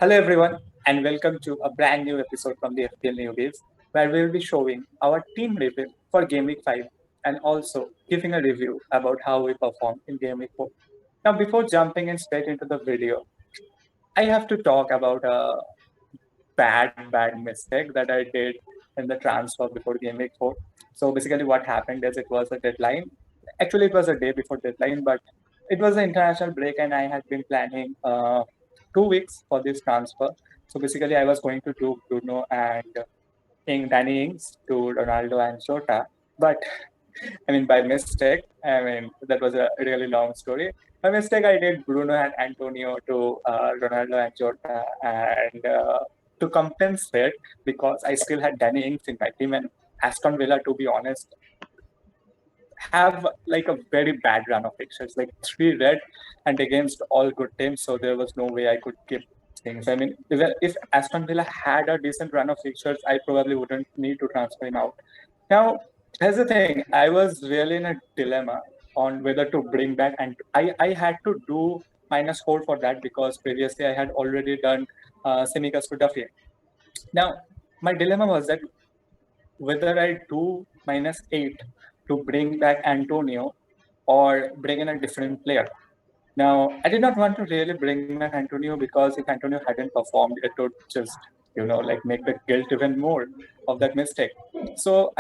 Hello, everyone, and welcome to a brand new episode from the FPL Newbies, where we'll be showing our team review for Game Week 5 and also giving a review about how we performed in Game Week 4. Now, before jumping in straight into the video, I have to talk about a bad mistake that I did in the transfer before Game Week 4. So, basically, what happened is it was a deadline. Actually, it was a day before deadline, but it was an international break, and I had been planning 2 weeks for this transfer. So basically, I was going to do Bruno and Danny Ings to Ronaldo and Jota. But I mean, by mistake, I mean, that was a really long story. By mistake, I did Bruno and Antonio to Ronaldo and Jota. And to compensate, because I still had Danny Ings in my team and Aston Villa, to be honest, have like a very bad run of fixtures, like three red and against all good teams. So there was no way I could keep things. I mean, if Aston Villa had a decent run of fixtures, I probably wouldn't need to transfer him out. Now, here's the thing. I was really in a dilemma on whether to bring back, and I had to do -4 for that because previously I had already done Simicas to Duffy. Now, my dilemma was that whether I do -8 to bring back Antonio or bring in a different player. Now, I did not want to really bring back Antonio because if Antonio hadn't performed, it would just, like make the guilt even more of that mistake. So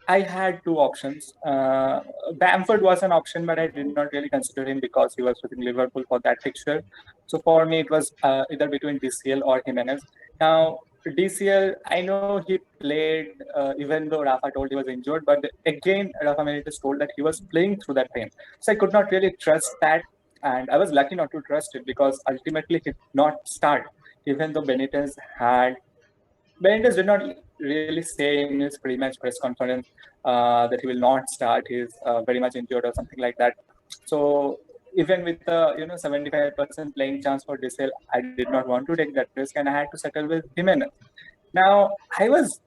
I had two options. Bamford was an option, but I did not really consider him because he was with Liverpool for that fixture. So for me, it was either between DCL or Jimenez. Now, DCL, I know he played, even though Rafa told he was injured, but again, Rafa Benitez told that he was playing through that pain. So I could not really trust that. And I was lucky not to trust it because ultimately he did not start, even though Benitez did not really say in his pre-match press conference that he will not start. He's very much injured or something like that. So even with the 75% playing chance for Diesel, I did not want to take that risk, and I had to settle with Jimenez. Now I was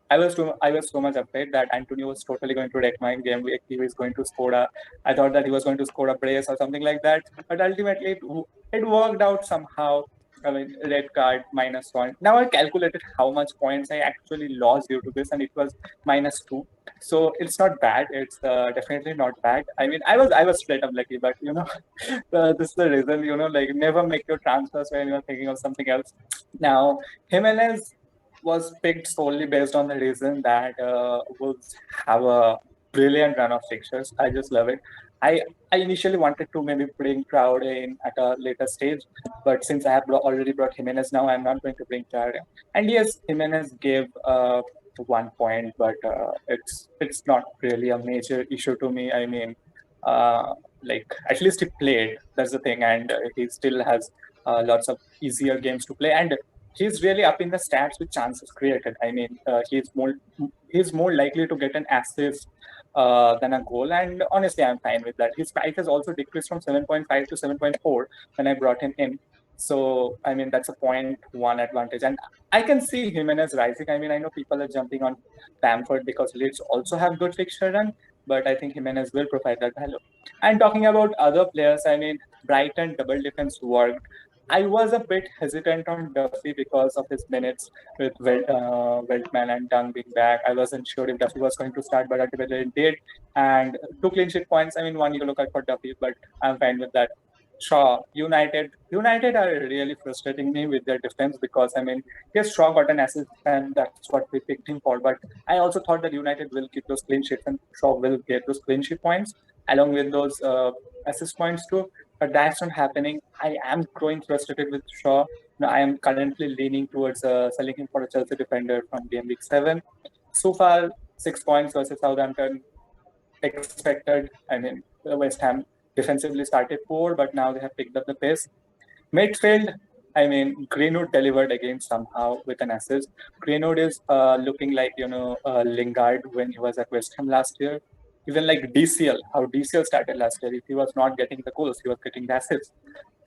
so much afraid that Antonio was totally going to wreck my game. He was going to score a. I thought that he was going to score a brace or something like that. But ultimately, it worked out somehow. I mean, red card -1. Now I calculated how much points I actually lost due to this, and it was -2. So it's not bad. It's definitely not bad. I mean, I was straight up lucky, but this is the reason. Like never make your transfers when you're thinking of something else. Now, Jimenez was picked solely based on the reason that Wolves have a brilliant run of fixtures. I just love it. I I initially wanted to maybe bring Traore in at a later stage, but since I have already brought Jimenez now, I'm not going to bring Traore. And yes, Jimenez gave 1 point, but it's not really a major issue to me. I mean, like at least he played. That's the thing, and he still has lots of easier games to play. And he's really up in the stats with chances created. I mean, he's more likely to get an assist than a goal, and honestly, I'm fine with that. His price has also decreased from 7.5 to 7.4 when I brought him in. So I mean, that's a 0.1 advantage, and I can see Jimenez rising. I mean, I know people are jumping on Bamford because Leeds also have good fixture run, but I think Jimenez will provide that value. And talking about other players, I mean, Brighton double defense worked. I was a bit hesitant on Duffy because of his minutes with Veltman and Dung being back. I wasn't sure if Duffy was going to start, but ultimately it did. And two clean sheet points. I mean, one yellow card for Duffy, but I'm fine with that. Shaw, United are really frustrating me with their defense because I mean, yes, Shaw got an assist and that's what we picked him for. But I also thought that United will keep those clean sheets and Shaw will get those clean sheet points along with those assist points too. But that's not happening. I am growing frustrated with Shaw. Now, I am currently leaning towards selling him for a Chelsea defender from Game Week 7. So far, 6 points versus Southampton expected. I mean, West Ham defensively started poor, but now they have picked up the pace. Midfield, I mean, Greenwood delivered again somehow with an assist. Greenwood is looking like, Lingard when he was at West Ham last year. Even like DCL, how DCL started last year. If he was not getting the goals, he was getting the assists.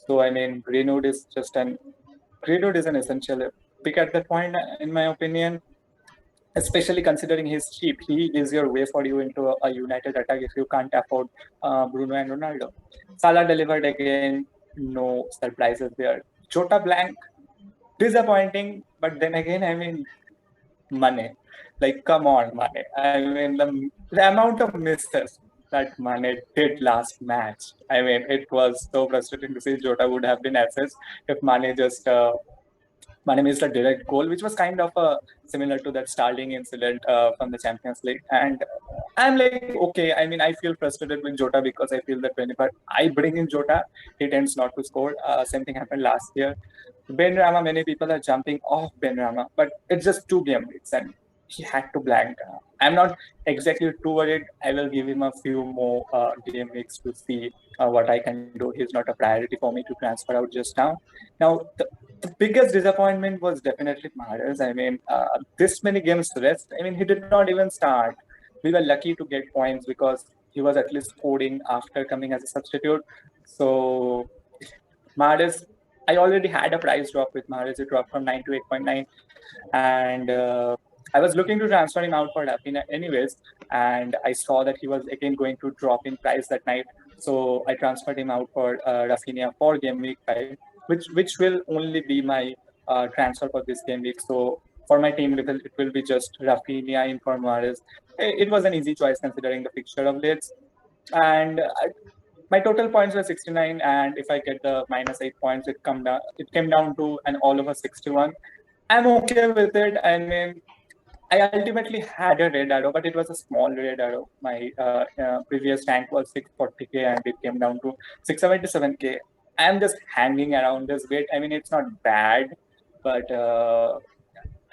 So, I mean, Greenwood is an essential pick at that point, in my opinion, especially considering he's cheap. He is your way for you into a United attack if you can't afford Bruno and Ronaldo. Salah delivered again, no surprises there. Jota blank, disappointing. But then again, I mean, Mane, like come on, Mane. I mean, the amount of misses that Mane did last match. I mean, it was so frustrating to see. Jota would have been assessed if Mane just Mane missed a direct goal, which was kind of similar to that Starling incident from the Champions League. And I'm like, okay, I mean, I feel frustrated with Jota because I feel that whenever I bring in Jota, he tends not to score. Same thing happened last year. Ben Rama, many people are jumping off Ben Rama, but it's just 2 game weeks and he had to blank. I'm not exactly too worried. I will give him a few more game weeks to see what I can do. He's not a priority for me to transfer out just now. Now, the biggest disappointment was definitely Mahrez. I mean, this many games rest. I mean, he did not even start. We were lucky to get points because he was at least scoring after coming as a substitute. So Mahrez, I already had a price drop with Mahrez. It dropped from 9 to 8.9. And I was looking to transfer him out for Rafinha anyways. And I saw that he was again going to drop in price that night. So I transferred him out for Rafinha for game week 5, which will only be my transfer for this game week. So for my team, it will be just Rafinha in for Mahrez. It was an easy choice considering the fixture of Leeds. And my total points were 69, and if I get the -8 points, it came down to an all over 61. I'm okay with it. I mean, I ultimately had a red arrow, but it was a small red arrow. My previous rank was 640k, and it came down to 677k. I'm just hanging around this bit. I mean, it's not bad, but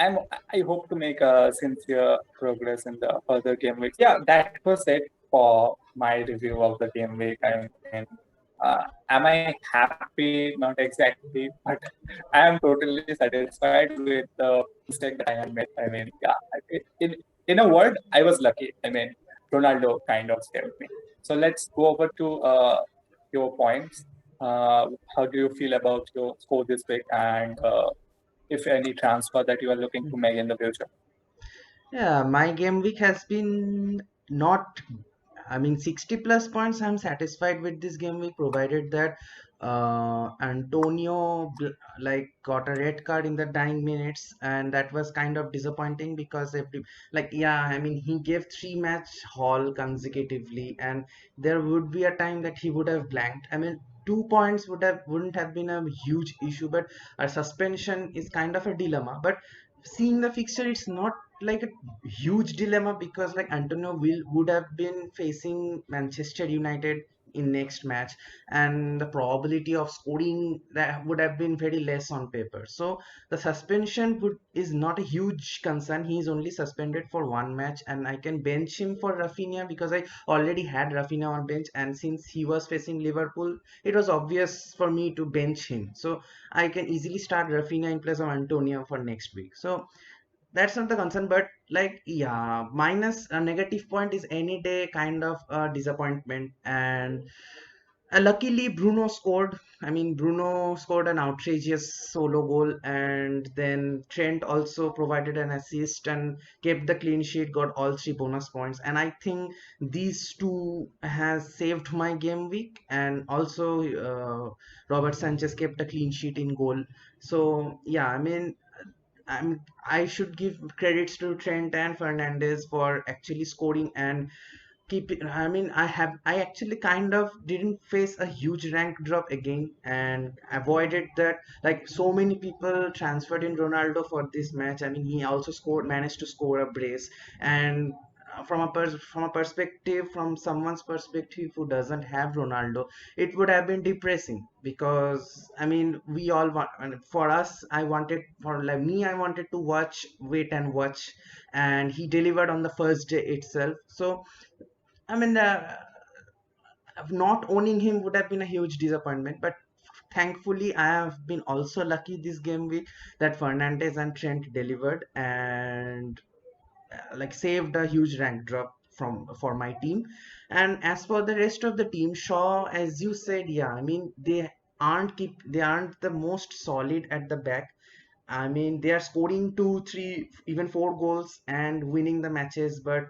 I'm I hope to make a sincere progress in the further game weeks. Yeah, that was it for my review of the game week. I mean, am I happy? Not exactly, but I am totally satisfied with the mistake that I have made. I mean, yeah, in a word, I was lucky. I mean, Ronaldo kind of saved me. So let's go over to your points. How do you feel about your score this week, and if any transfer that you are looking to make in the future? Yeah, my game week has been not, I mean, 60 plus points. I'm satisfied with this game week, provided that like got a red card in the dying minutes, and that was kind of disappointing because yeah, I mean, he gave 3 match haul consecutively, and there would be a time that he would have blanked. I mean, 2 points wouldn't have been a huge issue, but a suspension is kind of a dilemma. But seeing the fixture, it's not like a huge dilemma because like Antonio will would have been facing Manchester United in next match, and the probability of scoring that would have been very less on paper. So the suspension is not a huge concern. He is only suspended for 1 match, and I can bench him for Rafinha because I already had Rafinha on bench, and since he was facing Liverpool, it was obvious for me to bench him. So I can easily start Rafinha in place of Antonio for next week. So that's not the concern, but like, yeah, minus a negative point is any day kind of a disappointment. And luckily Bruno scored. I mean, Bruno scored an outrageous solo goal, and then Trent also provided an assist and kept the clean sheet, got all 3 bonus points. And I think these two has saved my game week. And also Robert Sanchez kept a clean sheet in goal. So yeah, I mean, I should give credits to Trent and Fernandez for actually scoring and keep it. I mean, I actually kind of didn't face a huge rank drop again and avoided that. Like, so many people transferred in Ronaldo for this match. I mean, he also managed to score a brace. And from a perspective, from someone's perspective who doesn't have Ronaldo, it would have been depressing because I mean, we all want. And for us, I wanted to wait and watch, and he delivered on the first day itself. So I mean, not owning him would have been a huge disappointment, but thankfully, I have been also lucky this game week that Fernandez and Trent delivered and like saved a huge rank drop for my team. And as for the rest of the team, Shaw, as you said, yeah, I mean, they aren't the most solid at the back. I mean, they are scoring 2, 3, even 4 goals and winning the matches, but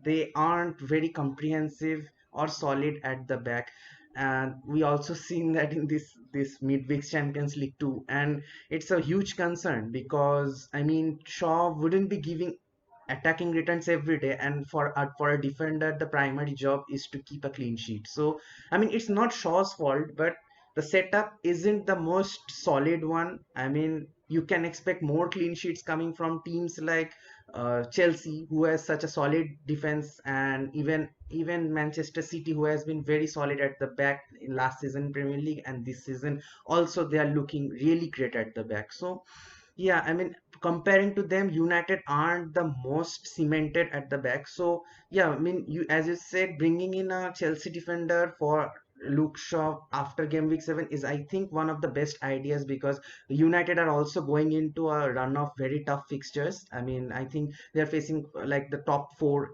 they aren't very comprehensive or solid at the back. And we also seen that in this this midweek Champions League too, and it's a huge concern because I mean Shaw wouldn't be giving attacking returns every day, and for a defender the primary job is to keep a clean sheet. So I mean it's not Shaw's fault, but the setup isn't the most solid one. I mean you can expect more clean sheets coming from teams like Chelsea, who has such a solid defense, and even Manchester City, who has been very solid at the back in last season in Premier League, and this season also they are looking really great at the back. So yeah, I mean, comparing to them, United aren't the most cemented at the back. So yeah, I mean, you as you said, bringing in a Chelsea defender for Luke Shaw after game week 7 is, I think, one of the best ideas because United are also going into a run of very tough fixtures. I mean, I think they're facing like the top four,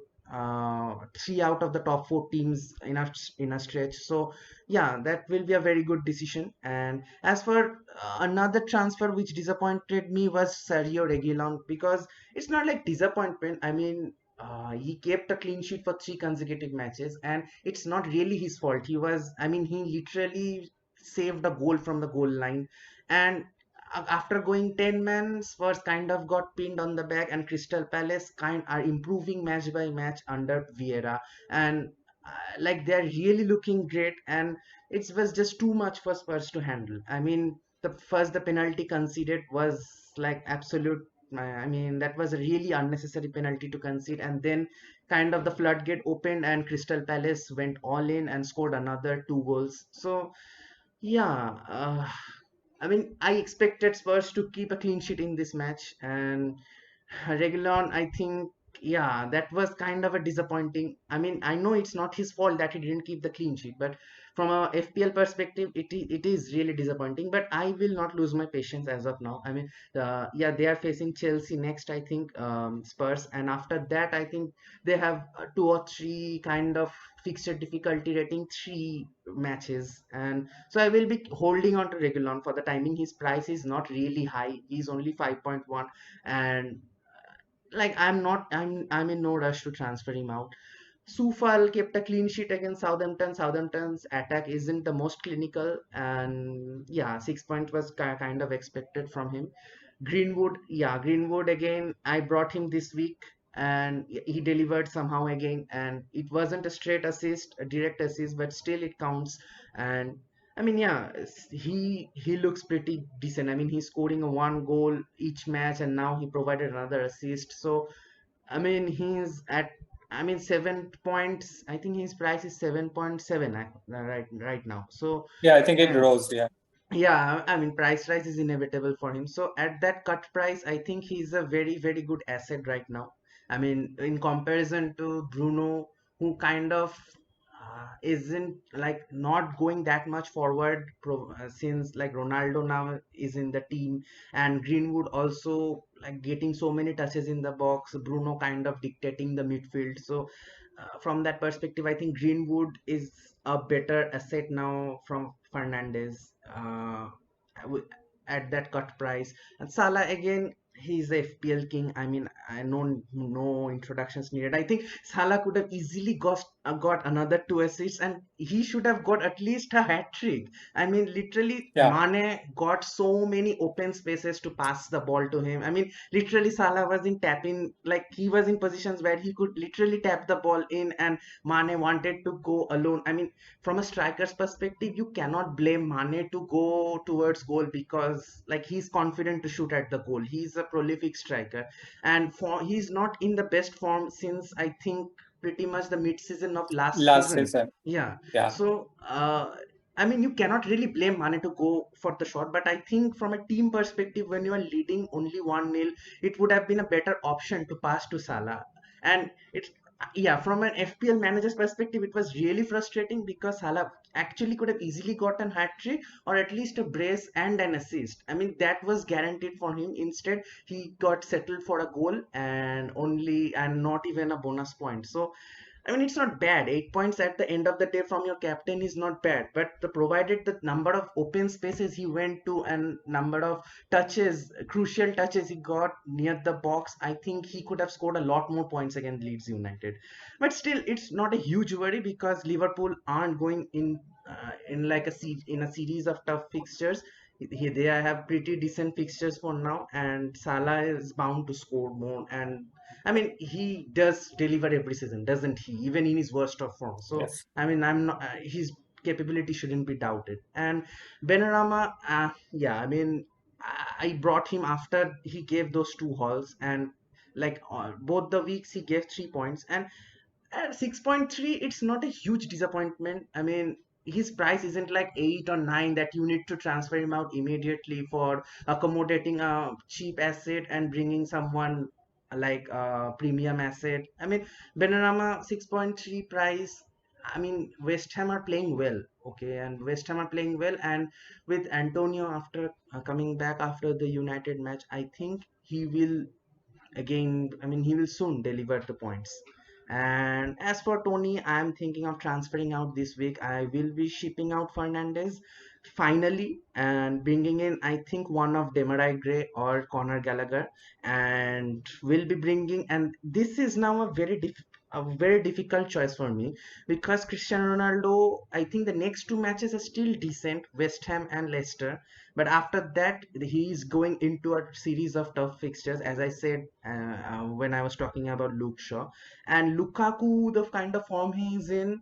three out of the top four teams in a stretch. So yeah, that will be a very good decision. And as for another transfer which disappointed me was Sergio Reguilon, because it's not like disappointment. I mean, he kept a clean sheet for three consecutive matches, and it's not really his fault. I mean, he literally saved a goal from the goal line, and after going 10 men, Spurs kind of got pinned on the back, and Crystal Palace kind are improving match by match under Vieira, and like they're really looking great, and it was just too much for Spurs to handle. I mean, the penalty conceded was like absolute. I mean, that was a really unnecessary penalty to concede, and then kind of the floodgate opened, and Crystal Palace went all in and scored another two goals. So yeah, I mean, I expected Spurs to keep a clean sheet in this match, and Reguilon, I think, yeah, that was kind of a disappointing. I mean, I know it's not his fault that he didn't keep the clean sheet, but from a FPL perspective, it is really disappointing. But I will not lose my patience as of now. I mean, yeah, they are facing Chelsea next, I think, Spurs, and after that, I think they have two or three kind of fixture difficulty rating, three matches, and so I will be holding on to Reguilon for the timing. His price is not really high; he's only 5.1, and like I'm in no rush to transfer him out. Sufal kept a clean sheet against Southampton. Southampton's attack isn't the most clinical, and yeah, 6 points was kind of expected from him. Greenwood, yeah, Greenwood again. I brought him this week, and he delivered somehow again. And it wasn't a straight assist, a direct assist, but still it counts. And I mean, yeah, he looks pretty decent. I mean, he's scoring a one goal each match, and now he provided another assist. So I mean, he's at, I mean, 7 points. I think his price is 7.7 right now. So Yeah, I think it and rose. Yeah. yeah, I mean, price rise is inevitable for him. So at that cut price, I think he's a very, very good asset right now. I mean, in comparison to Bruno, who kind of isn't like not going that much forward since like Ronaldo now is in the team, and Greenwood also like getting so many touches in the box. Bruno kind of dictating the midfield. So from that perspective, I think Greenwood is a better asset now from Fernandez w- at that cut price. And Salah again, he's the FPL king. I mean, I know no introductions needed. I think Salah could have easily got another two assists, and he should have got at least a hat trick. I mean, literally, Yeah. Mane got so many open spaces to pass the ball to him. I mean, literally, Salah was in tapping, like he was in positions where he could literally tap the ball in, and Mane wanted to go alone. I mean, from a striker's perspective, you cannot blame Mane to go towards goal because like he's confident to shoot at the goal. He's a prolific striker, and he's not in the best form since I think pretty much the mid season of last Last season. season. Yeah. Yeah. So I mean, you cannot really blame Mane to go for the shot, but I think from a team perspective, when you are leading only 1-0, it would have been a better option to pass to Salah. And it's yeah, from an FPL manager's perspective, it was really frustrating because Salah actually could have easily gotten hat trick or at least a brace and an assist. I mean, that was guaranteed for him. Instead, he got settled for a goal and not even a bonus point. So I mean, it's not bad. 8 points at the end of the day from your captain is not bad. But the provided the number of open spaces he went to and number of touches, crucial touches he got near the box, I think he could have scored a lot more points against Leeds United. But still, it's not a huge worry because Liverpool aren't going in. in like in a series of tough fixtures. They have pretty decent fixtures for now, and Salah is bound to score more. And I mean, he does deliver every season, doesn't he? Even in his worst of form. So Yes. I mean, I'm not his capability shouldn't be doubted. And Benrahma, yeah, I mean, I brought him after he gave those two hauls, and like both the weeks he gave 3 points, and at 6.3 it's not a huge disappointment. I mean, his price isn't like 8 or 9 that you need to transfer him out immediately for accommodating a cheap asset and bringing someone like a premium asset. I mean, Benrahma 6.3 price. I mean, West Ham are playing well, okay, and West Ham are playing well, and with Antonio after coming back after the United match, I think he will again, I mean, he will soon deliver the points. And as for Tony, I'm thinking of transferring out this week. I will be shipping out Fernandez finally and bringing in, I think, one of Demarai Gray or Conor Gallagher, and will be bringing. And this is now a very difficult choice for me because Cristiano Ronaldo, I think the next two matches are still decent, West Ham and Leicester, but after that, he is going into a series of tough fixtures, as I said when I was talking about Luke Shaw. And Lukaku, the kind of form he is in,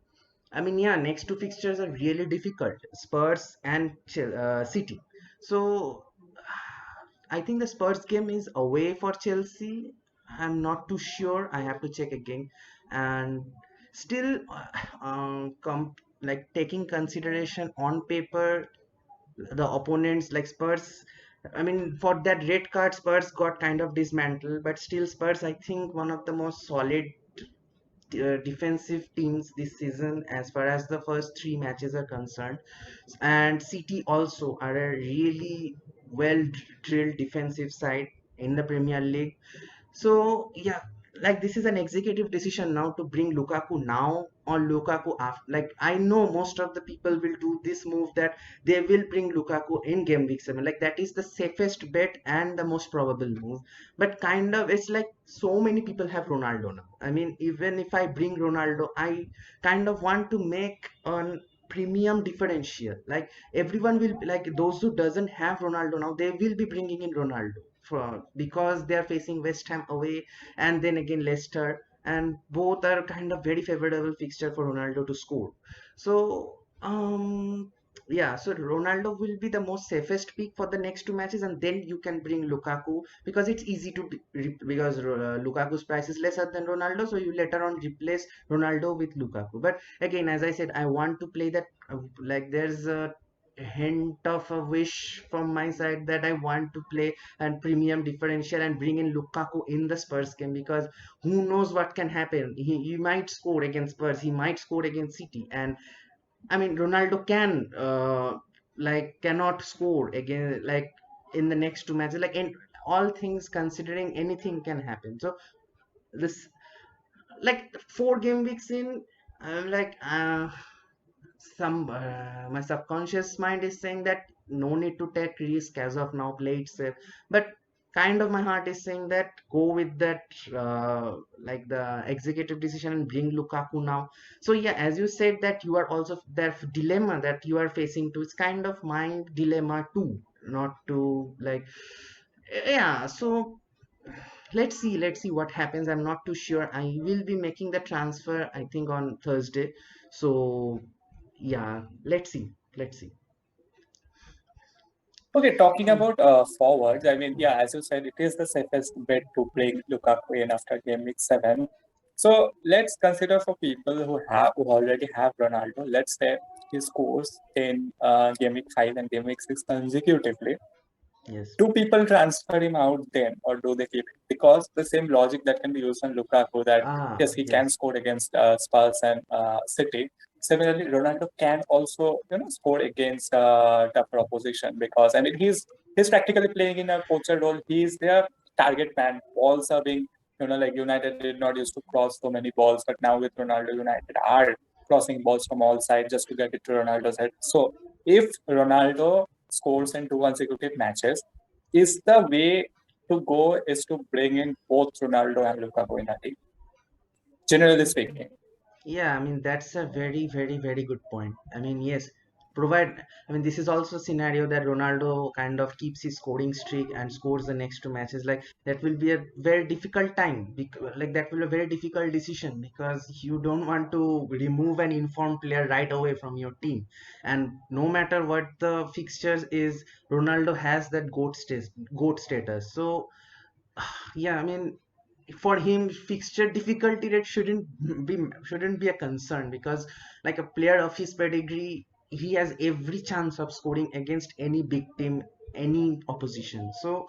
I mean, yeah, next two fixtures are really difficult, Spurs and City. So I think the Spurs game is away for Chelsea. I'm not too sure. I have to check again. And still, like taking consideration on paper, the opponents like Spurs. I mean, for that red card, Spurs got kind of dismantled, but still, Spurs, I think, one of the most solid defensive teams this season as far as the first three matches are concerned. And City also are a really well drilled defensive side in the Premier League. So yeah, like this is an executive decision now to bring Lukaku now or Lukaku after. Like I know most of the people will do this move that they will bring Lukaku in game week 7. Like that is the safest bet and the most probable move. But kind of it's like so many people have Ronaldo now. I mean, even if I bring Ronaldo, I kind of want to make an premium differential. Like everyone will like those who doesn't have Ronaldo now, they will be bringing in Ronaldo for because they are facing West Ham away and then again Leicester, and both are kind of very favorable fixture for Ronaldo to score. So yeah, so Ronaldo will be the most safest pick for the next two matches, and then you can bring Lukaku because it's easy to because Lukaku's price is lesser than Ronaldo, so you later on replace Ronaldo with Lukaku. But again, as I said, I want to play that like there's a hint of a wish from my side that I want to play and premium differential and bring in Lukaku in the Spurs game because who knows what can happen. He might score against Spurs, he might score against City, and I mean Ronaldo can like cannot score again like in the next two matches. Like in all things considering, anything can happen. So this like 4 game weeks in, I'm like some my subconscious mind is saying that no need to take risk as of now, play it safe, but kind of my heart is saying that go with that like the executive decision and bring Lukaku now. So yeah, as you said that you are also that dilemma that you are facing too, it's kind of my dilemma too, not to like yeah. So let's see what happens. I'm not too sure. I will be making the transfer I think on Thursday. So yeah, let's see. Okay, talking Um, about forwards, I mean, yeah, as you said, it is the safest bet to play Lukaku in after game week 7. So let's consider for people who already have Ronaldo. Let's say he scores in game week 5 and game week 6 consecutively. yes. Do people transfer him out then, or do they keep him? Because the same logic that can be used on Lukaku that yes, he can Yes. score against Spurs and City. Similarly, Ronaldo can also score against the opposition because I mean he's practically playing in a poacher role. He's their target man. Balls are being like United did not used to cross so many balls, but now with Ronaldo, United are crossing balls from all sides just to get it to Ronaldo's head. So if Ronaldo scores in two consecutive matches, is the way to go is to bring in both Ronaldo and Lukaku in a team, generally speaking. Yeah, I mean that's a very, very, very good point. I mean, yes, this is also a scenario that Ronaldo kind of keeps his scoring streak and scores the next two matches. Like that will be a very difficult time, because like that will be a very difficult decision, because you don't want to remove an informed player right away from your team. And no matter what the fixtures is, Ronaldo has that goat status. So yeah, I mean, for him, fixture difficulty rate shouldn't be a concern, because like a player of his pedigree, he has every chance of scoring against any big team, any opposition. So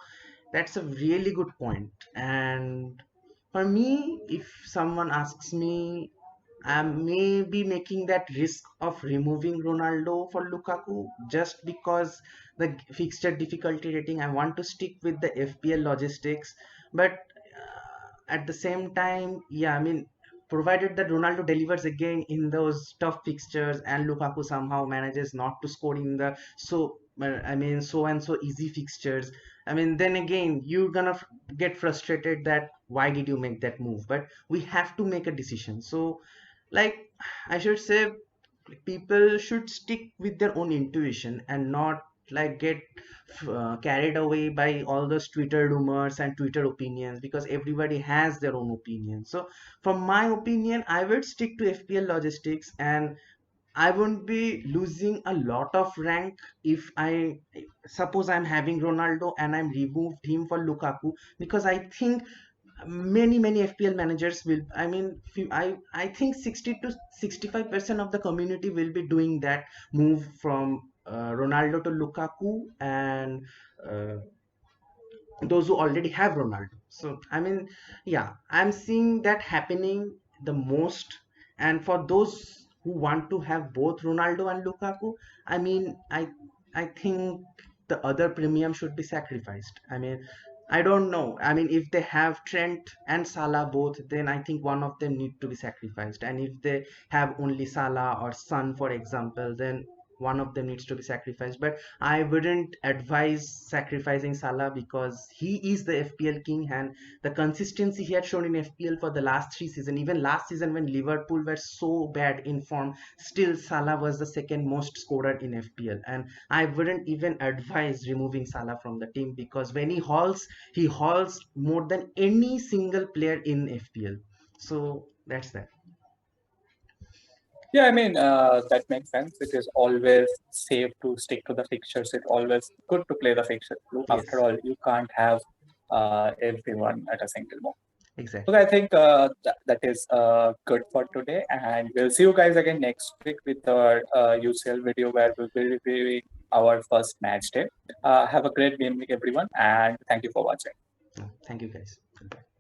that's a really good point. And for me, if someone asks me, I may be making that risk of removing Ronaldo for Lukaku, just because the fixture difficulty rating. I want to stick with the FPL logistics, but at the same time, yeah, I mean, provided that Ronaldo delivers again in those tough fixtures and Lukaku somehow manages not to score in the so and so easy fixtures. I mean, then again, you're gonna get frustrated that why did you make that move? But we have to make a decision. So, like, I should say, people should stick with their own intuition and not like get carried away by all those Twitter rumors and Twitter opinions, because everybody has their own opinion. So from my opinion, I would stick to FPL logistics, and I won't be losing a lot of rank if I suppose I'm having Ronaldo and I'm removed him for Lukaku, because I think many FPL managers will, I mean, I think 60 to 65% of the community will be doing that move from Ronaldo to Lukaku, and uh, those who already have Ronaldo. So I mean, yeah, I'm seeing that happening the most. And for those who want to have both Ronaldo and Lukaku, I mean, I think the other premium should be sacrificed. I mean, I don't know. I mean, if they have Trent and Salah both, then I think one of them need to be sacrificed. And if they have only Salah or Son, for example, then one of them needs to be sacrificed. But I wouldn't advise sacrificing Salah, because he is the FPL king, and the consistency he had shown in FPL for the last three seasons, even last season when Liverpool were so bad in form, still Salah was the second most scorer in FPL. And I wouldn't even advise removing Salah from the team, because when he hauls more than any single player in FPL. So that's that. Yeah, I mean, that makes sense. It is always safe to stick to the fixtures. It's always good to play the fixtures. After Yes, all, you can't have everyone at a single moment. So exactly. I think that is good for today. And we'll see you guys again next week with our UCL video where we'll be reviewing our first match day. Have a great game week, everyone. And thank you for watching. Thank you, guys. Goodbye.